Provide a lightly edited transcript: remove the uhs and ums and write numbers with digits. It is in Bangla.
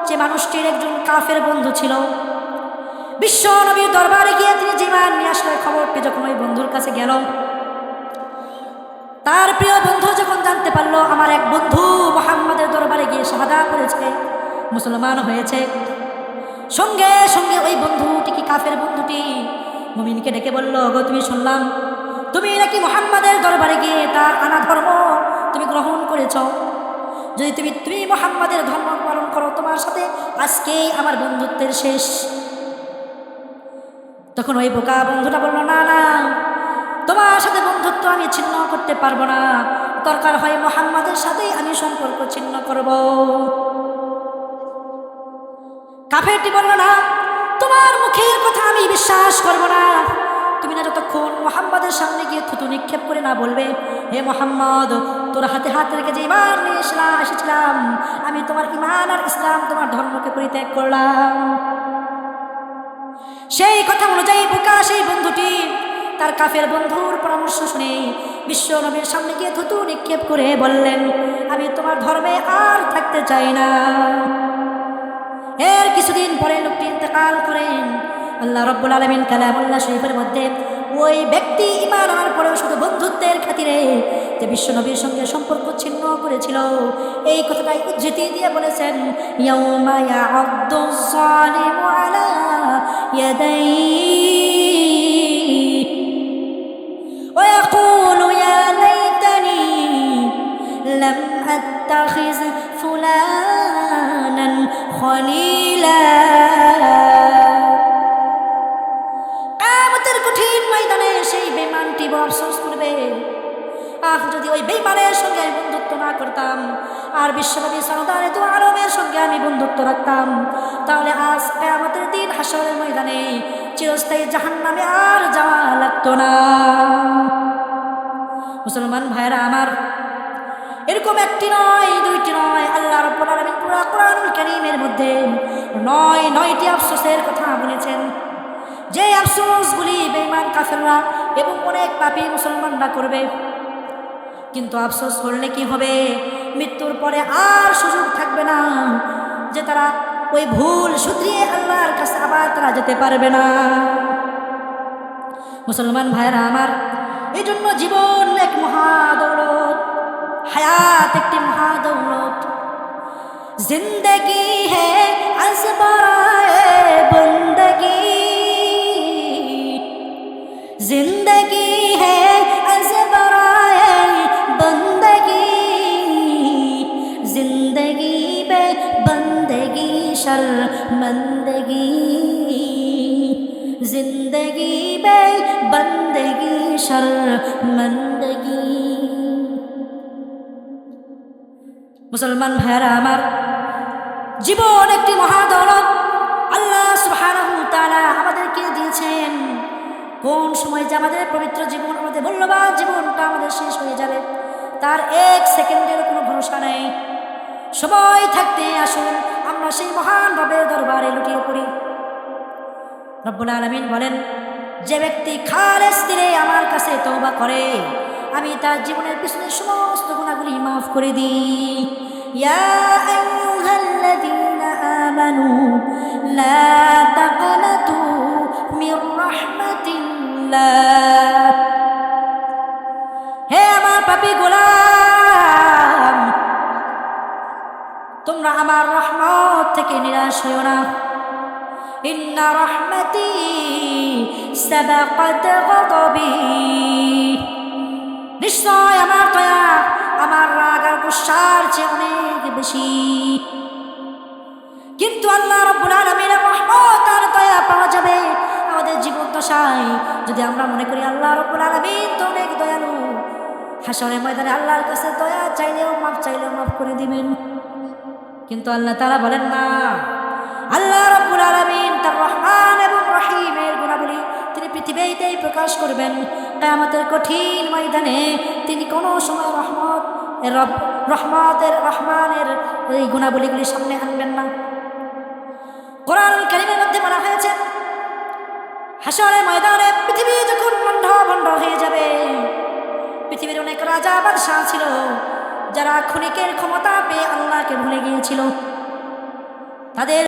যে মানুষটির একজন কাফের বন্ধু ছিল। বিশ্ব নবীর দরবারে গিয়ে তিনি জীবন নিয়ে আসলে খবরটি যখন ওই বন্ধুর কাছে গেল, তার প্রিয় বন্ধু যখন জানতে পারলো আমার এক বন্ধু মুহাম্মাদের দরবারে গিয়ে শাহাদাত করেছে, মুসলমান হয়েছে, সঙ্গে সঙ্গে ওই বন্ধুটি কি কাফের বন্ধুটি মুমিনকে ডেকে বলল, গো তুমি শুনলাম তুমি নাকি মুহাম্মাদের দরবারে গিয়ে তার আনা ধর্ম তুমি গ্রহণ করেছ। যদি তুমি মুহাম্মাদের ধর্ম পালন করো, তোমার সাথে আজকেই আমার বন্ধুত্বের শেষ। তখন ওই বোকা বন্ধুটা বলল, না না, তোমার সাথে বন্ধুত্ব আমি ছিন্ন করতে পারবো না, দরকার হয় মুহাম্মাদের সাথেই আমি সম্পর্ক ছিন্ন করব। কাফেরটি বলল, না, তোমার মুখের কথা আমি বিশ্বাস করব না। তুমি না যতক্ষণ মুহাম্মাদের সামনে গিয়ে থুতু নিক্ষেপ করে না বলবে, হে মুহাম্মদ, তোর হাতে হাত রেখে যে ঈমান নিয়ে এসেছিলাম, আমি তোমার ঈমান আর ইসলাম তোমার ধর্মকে পরিত্যাগ করলাম। সেই কথা অনুযায়ী বোকা সেই বন্ধুটি তার কাফের বন্ধুর পরামর্শ শুনে বিশ্ব নবীর সামনে গিয়ে থুতু নিক্ষেপ করে বললেন, আমি তোমার ধর্মে আর থাকতে চাই না। এর কিছুদিন পরে লোকটি ইন্তেকাল করেন। আল্লাহ রাব্বুল আলামিন কালামুল্লাহ শরীফের মধ্যে ওই ব্যক্তি ঈমান আনার পরেও শুধু বন্ধুত্বের খাতিরে যে বিশ্ব নবীর সঙ্গে সম্পর্ক ছিন্ন করেছিল, এই কথাটাই উদ্ধৃতি দিয়ে বলেছেন, ইয়াউমা ইয়া'আদ্দুজ যালিমু আলা ইয়াদাইহি ওয়া ইয়াকুলু ইয়া লাইতানি লাম আত্তাখিজ ফুলানান খলিলা। কিয়ামতের কঠিন ময়দানে সেই বেঈমানটি আফসোস করবে, আহ যদি ওই বেঈমানের সঙ্গে আমি বন্ধুত্ব না করতাম আর বিশ্বনবী সাল্লাল্লাহু আলাইহি আলমের সঙ্গে আমি বন্ধুত্ব রাখতাম, তাহলে আজ কিয়ামতের দিন হাসরের ময়দানে চিরস্থায়ী জাহান্নামে আর যাওয়া লাগতো না। মুসলমান ভাইরা আমার, এরকম একটি নয়, দুইটি নয়, আল্লাহ রাব্বুল আলামিন পুরা কোরআনুল কারীমের মধ্যে নয়টি আফসোসের কথা বলেছেন, যে আফসোসগুলি বেঈমান কাফেররা এবং অনেক পাপী মুসলমানরা করবে। কিন্তু আফসোস করলে কি হবে? মৃত্যুর পরে আর সুযোগ থাকবে না যে তারা ওই ভুল শুধরিয়ে আল্লাহর কাছে আবার তারা যেতে পারবে না। মুসলমান ভাইরা আমার, এই জন্য জীবন এক মহাদৌলত, হায়াত একটি মহাদৌলত। জিন্দগি হে আজবায়ে বন্দগি, জিন্দগি হে আজবায়ে বন্দগি, জিন্দগি বে বন্দগি শর্মন্দগি, জিন্দগি বে বন্দগি শর্মন্দগি। মুসলমান ভাইরা আমার, জীবন একটি মহাদৌলত আল্লাহ সুবহানাহু ওয়া তাআলা আমাদেরকে দিয়েছেন। কোন সময় যে আমাদের পবিত্র জীবন, আমাদের মূল্যবান জীবনটা আমাদের শেষ হয়ে যাবে তার এক সেকেন্ডের কোনো ভরসা নেই। সময় থাকতে আসুন আমরা সেই মহান রবের দরবারে লুটিয়ে পড়ি। রব্বুল আলামিন বলেন, যে ব্যক্তি খালেস দিলে আমার কাছে তওবা করে, আমি তার জীবনের পিছনের সমস্ত গুনাহগুলি মাফ করে দিই। ইয়া আইয়ুহাল্লাযীনা আমানু লা তাকনাতু মির রাহমাতিল্লাহ। হে আমার পাপী গোলাম, তোমরা আমার রহমত থেকে নিরাশ হইও না। ইন্না রাহমাতি সাবাকাত গাদাবি, নিশ্চয় আমার দয়া আমার রাগ আর গুসার চেয়ে অনেক বেশি। কিন্তু আল্লাহ রাব্বুল আলামিনের রহমত আর দয়া পাওয়া যাবে আমাদের জীবন দশায় যদি আমরা মনে করি আল্লাহ রাব্বুল আলামিন তো অনেক দয়ালু, হাসরের ময়দানে আল্লাহর কাছে দয়া চাইলেও মাফ করে দিবেন। কিন্তু আল্লাহ তাআলা বলেন না, আল্লাহ রাব্বুল আলামিন তার রহমান এবং রহিমের গুণাবলী তিনি পৃথিবীতেই প্রকাশ করবেন। কিয়ামতের কঠিন ময়দানে তিনি কোনো সময় রহমানের এই গুণাবলীগুলি সামনে আনবেন না। কোরআনুল কারীমের মধ্যে বলা হয়েছে, হাসরের ময়দানে পৃথিবী যখন ভণ্ড হয়ে যাবে, পৃথিবীর অনেক রাজা বাদশাহ ছিল যারা ক্ষণিকের ক্ষমতা পেয়ে আল্লাহকে ভুলে গিয়েছিল। তাদের